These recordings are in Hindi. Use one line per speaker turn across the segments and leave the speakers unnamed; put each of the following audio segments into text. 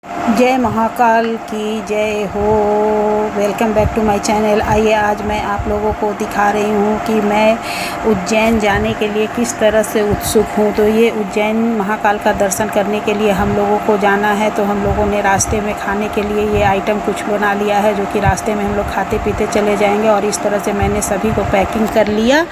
जय महाकाल की जय हो। Welcome back to my channel. आइए आज मैं आप लोगों को दिखा रही हूँ कि मैं उज्जैन जाने के लिए किस तरह से उत्सुक हूँ। तो ये उज्जैन महाकाल का दर्शन करने के लिए हम लोगों को जाना है। तो हम लोगों ने रास्ते में खाने के लिए ये आइटम कुछ बना लिया है, जो कि रास्ते में हम लोग खाते पीते चले जाएंगे। और इस तरह से मैंने सभी को पैकिंग कर लिया।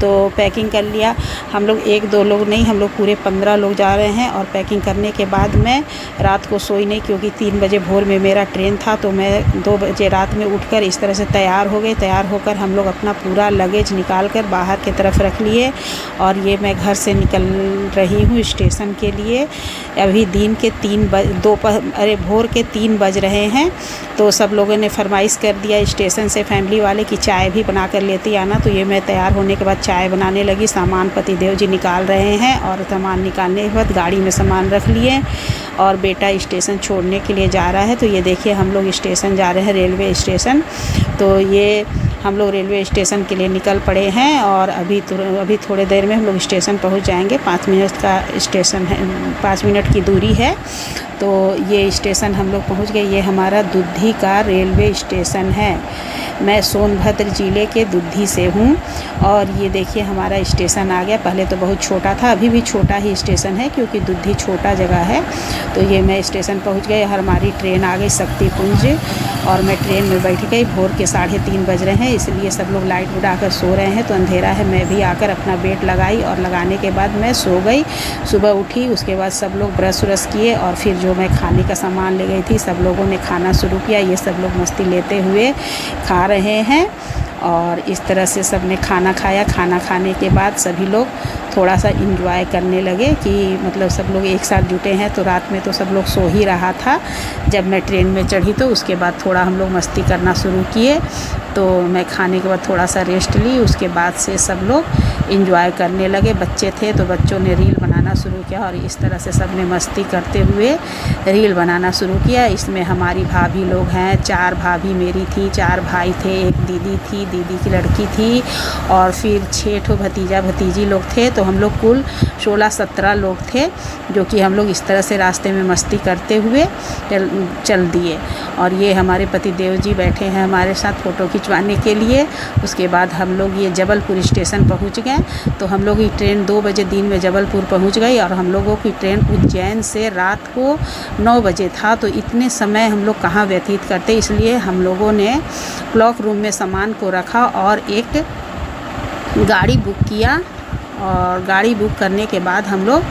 तो पैकिंग कर लिया, हम लोग 1-2 लोग नहीं, हम लोग पूरे 15 लोग जा रहे हैं। और पैकिंग करने के बाद मैं रात को सोई नहीं, क्योंकि 3 बजे भोर में मेरा ट्रेन था। तो मैं 2 बजे रात में उठकर इस तरह से तैयार हो गए। तैयार होकर हम लोग अपना पूरा लगेज निकाल कर बाहर की तरफ रख लिए। और ये मैं घर से निकल रही हूँ स्टेशन के लिए। अभी दिन के भोर के 3 बज रहे हैं। तो सब लोगों ने फरमाइश कर दिया स्टेशन से, फैमिली वाले, कि चाय भी बना कर लेती आना। तो ये मैं तैयार होने के बाद चाय बनाने लगी। सामान पतिदेव जी निकाल रहे हैं, और सामान निकालने के बाद गाड़ी में सामान रख लिए। और बेटा स्टेशन छोड़ने के लिए जा रहा है। तो ये देखिए हम लोग स्टेशन जा रहे हैं, रेलवे स्टेशन। तो ये हम लोग रेलवे स्टेशन के लिए निकल पड़े हैं। और अभी थोड़ी देर में हम लोग स्टेशन पहुंच जाएंगे। 5 मिनट का स्टेशन है, 5 मिनट की दूरी है। तो ये स्टेशन हम लोग पहुंच गए। ये हमारा दुद्धी का रेलवे स्टेशन है। मैं सोनभद्र ज़िले के दुद्धी से हूँ। और ये देखिए हमारा स्टेशन आ गया। पहले तो बहुत छोटा था, अभी भी छोटा ही स्टेशन है, क्योंकि दुद्धी छोटा जगह है। तो ये मैं स्टेशन पहुँच गई। हमारी ट्रेन आ गई शक्तिपुंज, और मैं ट्रेन में बैठ गई। भोर के 3:30 बज रहे हैं, इसलिए सब लोग लाइट बुझाकर सो रहे हैं। तो अंधेरा है। मैं भी आकर अपना बेड लगाई, और लगाने के बाद मैं सो गई। सुबह उठी, उसके बाद सब लोग ब्रश व्रश किए, और फिर जो मैं खाने का सामान ले गई थी, सब लोगों ने खाना शुरू किया। ये सब लोग मस्ती लेते हुए खा रहे हैं। और इस तरह से सब ने खाना खाया। खाना खाने के बाद सभी लोग थोड़ा सा इंजॉय करने लगे, कि मतलब सब लोग एक साथ जुटे हैं। तो रात में तो सब लोग सो ही रहा था। जब मैं ट्रेन में चढ़ी तो उसके बाद थोड़ा हम लोग मस्ती करना शुरू किए। तो मैं खाने के बाद थोड़ा सा रेस्ट ली। उसके बाद से सब लोग इंजॉय करने लगे। बच्चे थे तो बच्चों ने रील बनाना शुरू किया, और इस तरह से सब ने मस्ती करते हुए रील बनाना शुरू किया। इसमें हमारी भाभी लोग हैं, 4 भाभी मेरी थी, 4 भाई थे, एक दीदी थी, दीदी की लड़की थी, और फिर 6 ठो भतीजा भतीजी लोग थे। तो हम लोग कुल 16-17 लोग थे, जो कि हम लोग इस तरह से रास्ते में मस्ती करते हुए चल दिए। और ये हमारे पतिदेव जी बैठे हैं हमारे साथ फ़ोटो खिंचवाने के लिए। उसके बाद हम लोग ये जबलपुर स्टेशन पहुंच गए। तो हम लोग की ट्रेन 2 बजे दिन में जबलपुर पहुंच गई, और हम लोगों की ट्रेन उज्जैन से रात को 9 बजे था। तो इतने समय हम लोग कहाँ व्यतीत करते, इसलिए हम लोगों ने क्लॉक रूम में सामान को रखा और एक गाड़ी बुक किया। और गाड़ी बुक करने के बाद हम लोग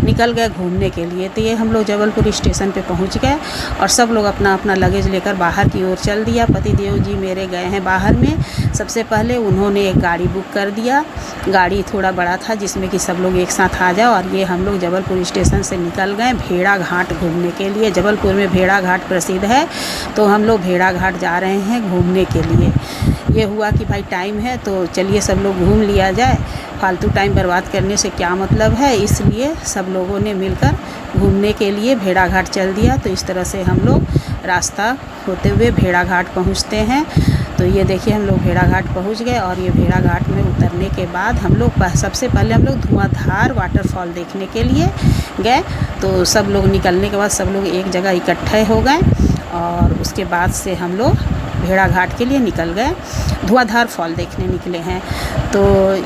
निकल गए घूमने के लिए। तो ये हम लोग जबलपुर स्टेशन पे पहुंच गए, और सब लोग अपना अपना लगेज लेकर बाहर की ओर चल दिया। पतिदेव जी मेरे गए हैं बाहर में। सबसे पहले उन्होंने एक गाड़ी बुक कर दिया। गाड़ी थोड़ा बड़ा था, जिसमें कि सब लोग एक साथ आ जाओ। और ये हम लोग जबलपुर स्टेशन से निकल गए भेड़ा घाट घूमने के लिए। जबलपुर में भेड़ा घाट प्रसिद्ध है, तो हम लोग भेड़ा घाट जा रहे हैं घूमने के लिए। ये हुआ कि भाई टाइम है, तो चलिए सब लोग घूम लिया जाए, फालतू टाइम बर्बाद करने से क्या मतलब है। इसलिए सब लोगों ने मिलकर घूमने के लिए भेड़ा घाट चल दिया। तो इस तरह से हम लोग रास्ता होते हुए भेड़ा घाट पहुंचते हैं। तो ये देखिए हम लोग भेड़ा घाट पहुंच गए। और ये भेड़ा घाट में उतरने के बाद हम लोग सबसे पहले हम लोग धुआंधार वाटरफॉल देखने के लिए गए। तो सब लोग निकलने के बाद सब लोग एक जगह इकट्ठे हो गए, और उसके बाद से हम लोग भेड़ा घाट के लिए निकल गए, धुआंधार फॉल देखने निकले हैं। तो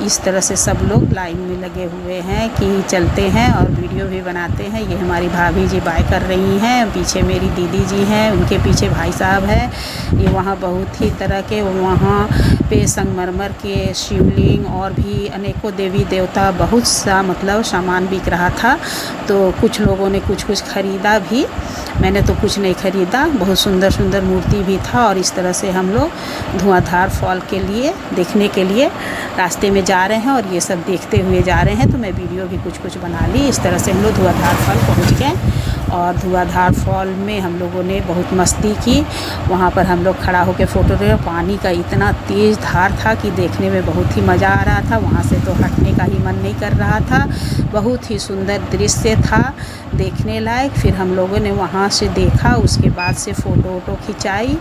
इस तरह से सब लोग लाइन में लगे हुए हैं कि चलते हैं, और वीडियो भी बनाते हैं। ये हमारी भाभी जी बाय कर रही हैं, पीछे मेरी दीदी जी हैं, उनके पीछे भाई साहब हैं। ये वहाँ बहुत ही तरह के वहाँ पे संगमरमर के शिवलिंग और भी अनेकों देवी देवता, बहुत सा मतलब सामान बिक रहा था। तो कुछ लोगों ने कुछ ख़रीदा भी, मैंने तो कुछ नहीं ख़रीदा। बहुत सुंदर सुंदर मूर्ति भी था। और इस तरह से हम लोग धुआंधार फॉल के लिए देखने के लिए रास्ते में जा रहे हैं, और ये सब देखते हुए जा रहे हैं। तो मैं वीडियो भी कुछ बना ली। इस तरह से हम लोग धुआंधार फॉल पहुँच गए। और धुआंधार फॉल में हम लोगों ने बहुत मस्ती की। वहाँ पर हम लोग खड़ा होकर फ़ोटो ले। पानी का इतना तेज़ धार था कि देखने में बहुत ही मज़ा आ रहा था। वहाँ से तो हटने का ही मन नहीं कर रहा था। बहुत ही सुंदर दृश्य था, देखने लायक। फिर हम लोगों ने वहाँ से देखा, उसके बाद से फ़ोटो खिंचाई।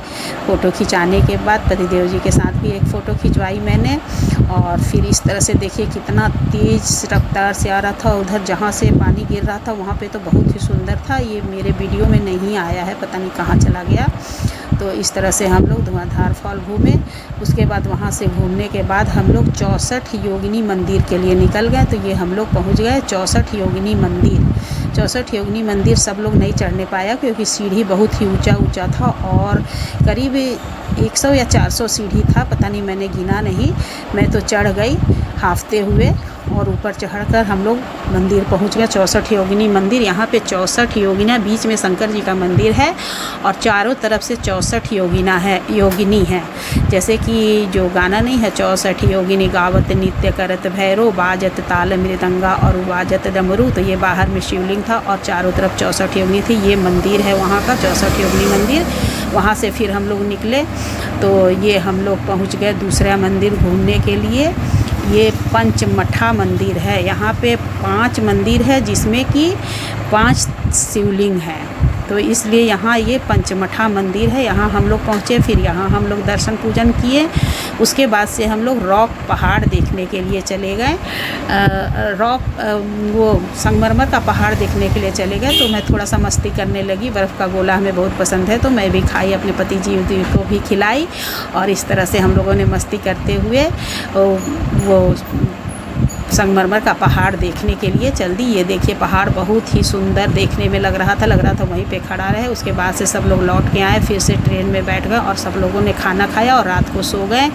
फ़ोटो खिंचाने के बाद पतिदेव जी के साथ भी एक फ़ोटो खिंचवाई मैंने। और फिर इस तरह से देखिए कितना तेज़ रफ्तार से आ रहा था। उधर जहाँ से पानी गिर रहा था वहाँ पे तो बहुत ही सुंदर था। ये मेरे वीडियो में नहीं आया है, पता नहीं कहाँ चला गया। तो इस तरह से हम लोग धुआंधार फॉल घूमे। उसके बाद वहाँ से घूमने के बाद हम लोग 64 योगिनी मंदिर के लिए निकल गए। तो ये हम लोग पहुँच गए 64 योगिनी मंदिर। 64 योगिनी मंदिर सब लोग नहीं चढ़ने पाया क्योंकि सीढ़ी बहुत ही ऊंचा था और करीब 100 या 400 सीढ़ी था, पता नहीं, मैंने गिना नहीं। मैं तो चढ़ गई हांफते हुए और ऊपर चढ़कर हम लोग मंदिर पहुंच गए 64 योगिनी मंदिर। यहाँ पे 64 योगिना, बीच में शंकर जी का मंदिर है और चारों तरफ से 64 योगिनी है। जैसे कि जो गाना नहीं है, 64 योगिनी गावत नित्य करत भैरो, बाजत ताल मृदंगा और बाजत डमरू। तो ये बाहर में शिवलिंग था और चारों तरफ 64 योगिनी थी। ये मंदिर है वहाँ का 64 योगिनी मंदिर। वहाँ से फिर हम लोग निकले तो ये हम लोग पहुँच गए दूसरा मंदिर घूमने के लिए। ये पंचमठा मंदिर है। यहाँ पे 5 मंदिर है जिसमें कि 5 शिवलिंग है, तो इसलिए यहाँ ये पंचमठा मंदिर है। यहाँ हम लोग पहुँचे, फिर यहाँ हम लोग दर्शन पूजन किए। उसके बाद से हम लोग रॉक पहाड़ देखने के लिए चले गए। वो संगमरमर का पहाड़ देखने के लिए चले गए। तो मैं थोड़ा सा मस्ती करने लगी, बर्फ़ का गोला हमें बहुत पसंद है तो मैं भी खाई, अपने पति जी को भी खिलाई और इस तरह से हम लोगों ने मस्ती करते हुए वो संगमरमर का पहाड़ देखने के लिए चल दी। ये देखिए पहाड़ बहुत ही सुंदर देखने में लग रहा था वहीं पे खड़ा रहे। उसके बाद से सब लोग लौट के आए, फिर से ट्रेन में बैठ गए और सब लोगों ने खाना खाया और रात को सो गए।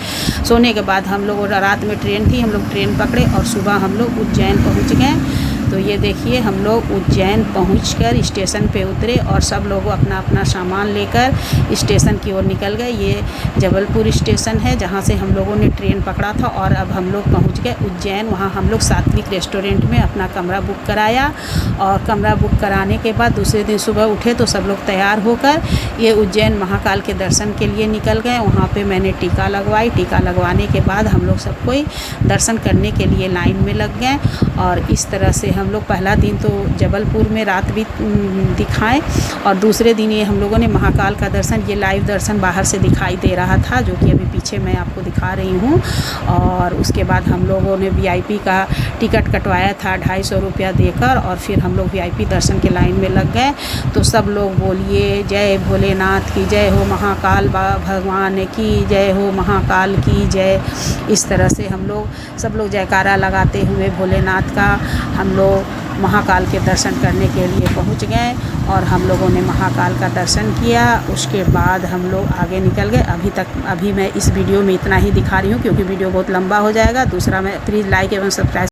सोने के बाद हम लोग, रात में ट्रेन थी, हम लोग ट्रेन पकड़े और सुबह हम लोग उज्जैन पहुँच गए। तो ये देखिए हम लोग उज्जैन पहुंचकर स्टेशन पे उतरे और सब लोग अपना अपना सामान लेकर स्टेशन की ओर निकल गए। ये जबलपुर स्टेशन है जहां से हम लोगों ने ट्रेन पकड़ा था और अब हम लोग पहुंच गए उज्जैन। वहां हम लोग सात्विक रेस्टोरेंट में अपना कमरा बुक कराया और कमरा बुक कराने के बाद दूसरे दिन सुबह उठे तो सब लोग तैयार होकर ये उज्जैन महाकाल के दर्शन के लिए निकल गए। वहाँ पर मैंने टीका लगवाई। टीका लगवाने के बाद हम लोग सब कोई दर्शन करने के लिए लाइन में लग गए और इस तरह से हम लोग पहला दिन तो जबलपुर में रात भी दिखाएं और दूसरे दिन ये हम लोगों ने महाकाल का दर्शन, ये लाइव दर्शन बाहर से दिखाई दे रहा था जो कि अभी पीछे मैं आपको दिखा रही हूँ। और उसके बाद हम लोगों ने VIP का टिकट कटवाया था 250 रुपया देकर और फिर हम लोग VIP दर्शन के लाइन में लग गए। तो सब लोग बोलिए जय भोलेनाथ की जय हो, महाकाल भगवान की जय हो, महाकाल की जय। इस तरह से हम लोग सब लोग जयकारा लगाते हुए भोलेनाथ का हम लोग महाकाल के दर्शन करने के लिए पहुंच गए और हम लोगों ने महाकाल का दर्शन किया। उसके बाद हम लोग आगे निकल गए। अभी मैं इस वीडियो में इतना ही दिखा रही हूँ क्योंकि वीडियो बहुत लंबा हो जाएगा। दूसरा, मैं प्लीज़ लाइक एवं सब्सक्राइब